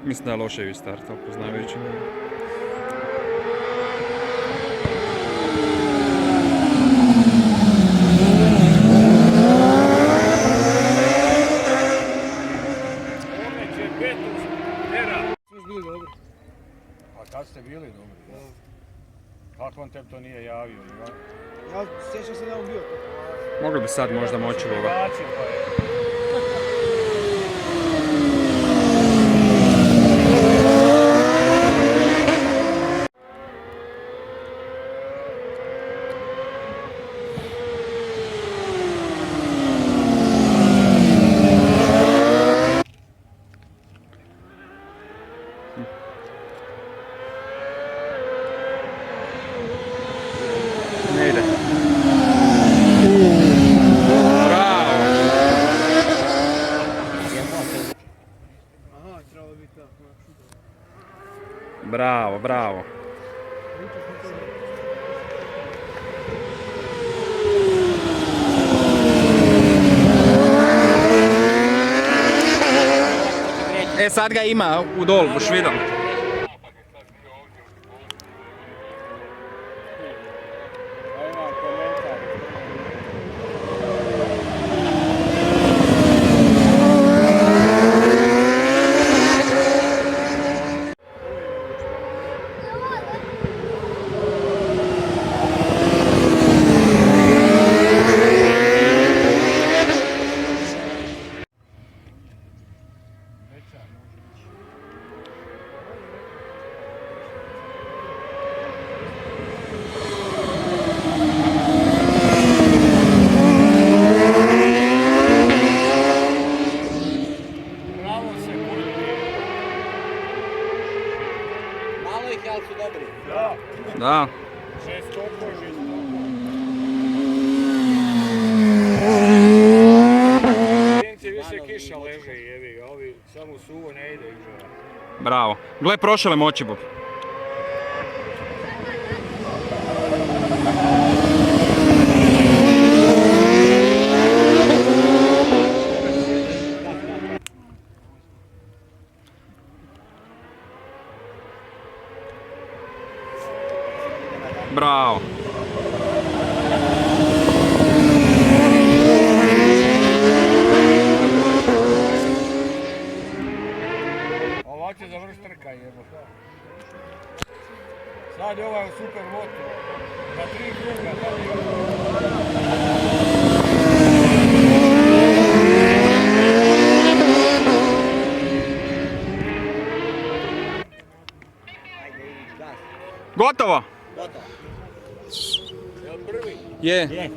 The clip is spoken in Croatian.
Mislim da je loše i startao, poznavajući. A kad ste bili dobri? Kako on tebi to nije javio? Ja sjećam se da je on bio. Mogli bi sad možda moći ovoga. Ne ide. Bravo! Aha, trebalo biti tako. Bravo, bravo. E sad ga ima u dol, boš vidio. Da. Više kiša leže jevi ga, ovi samo suvo ne ide iđe. Bravo. Gle, prošle moći Bob. Bravo. Ovak će završ trka jebo. Sad je ovaj super moto. Za 3 kruga. Gotovo? Gotovo. Jel prvi? Je. Je.